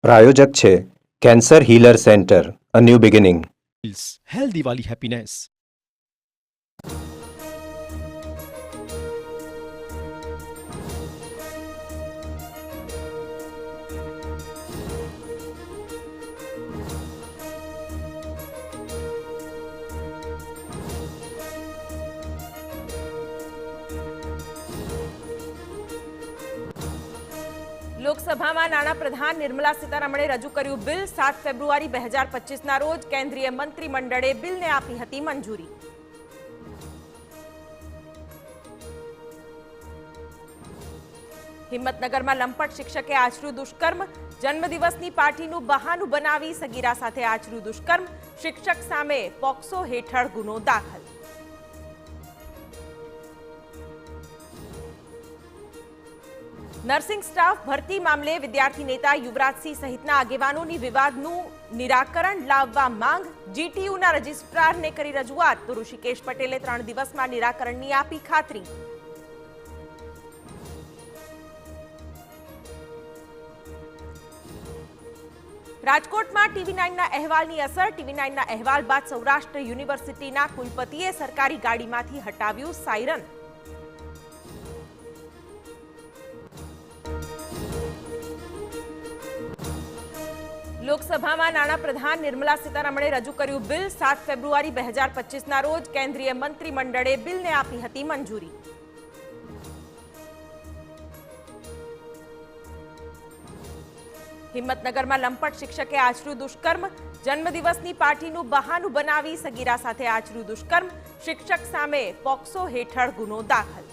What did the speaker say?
પ્રાયોજક છે cancer healer centre, a new beginning. Healthy वाली happiness. લોકસભામાં નાણાપ્રધાન નિર્મલા સીતારમણે રજૂ કર્યું બિલ 7 ફેબ્રુઆરી 2025ના રોજ કેન્દ્રીય મંત્રીમંડળે બિલને આપી હતી મંજૂરી. હિંમતનગરમાં લંપટ શિક્ષકે આચર્યું દુષ્કર્મ. જન્મદિવસની પાર્ટીનું બહાનું બનાવી સગીરા સાથે આચર્યું દુષ્કર્મ. શિક્ષક સામે પોક્સો હેઠળ ગુનો દાખલ. નર્સિંગ સ્ટાફ ભરતી મામલે વિદ્યાર્થી નેતા યુવરાજસિંહ સહિતના આગેવાનોની વિવાદનું નિરાકરણ લાવવા માંગ. જીટીયુના રજિસ્ટ્રારને કરી રજૂઆત તો ઋષિકેશ પટેલે 3 દિવસમાં નિરાકરણની આપી ખાતરી. રાજકોટમાં TV9ના અહેવાલની અસર. TV9ના અહેવાલ બાદ સૌરાષ્ટ્ર યુનિવર્સિટીના કુલપતિએ સરકારી ગાડીમાંથી હટાવ્યું સાયરન. લોકસભામાં નાણાપ્રધાન નિર્મલા સીતારમણે રજૂ કર્યું બિલ 7 ફેબ્રુઆરી 2025ના રોજ કેન્દ્રીય મંત્રીમંડળે બિલને આપી હતી મંજૂરી. હિંમતનગરમાં લંપટ શિક્ષકે આચર્યું દુષ્કર્મ. જન્મદિવસની પાર્ટીનું બહાનું બનાવી સગીરા સાથે આચર્યું દુષ્કર્મ. શિક્ષક સામે પોક્સો હેઠળ ગુનો દાખલ.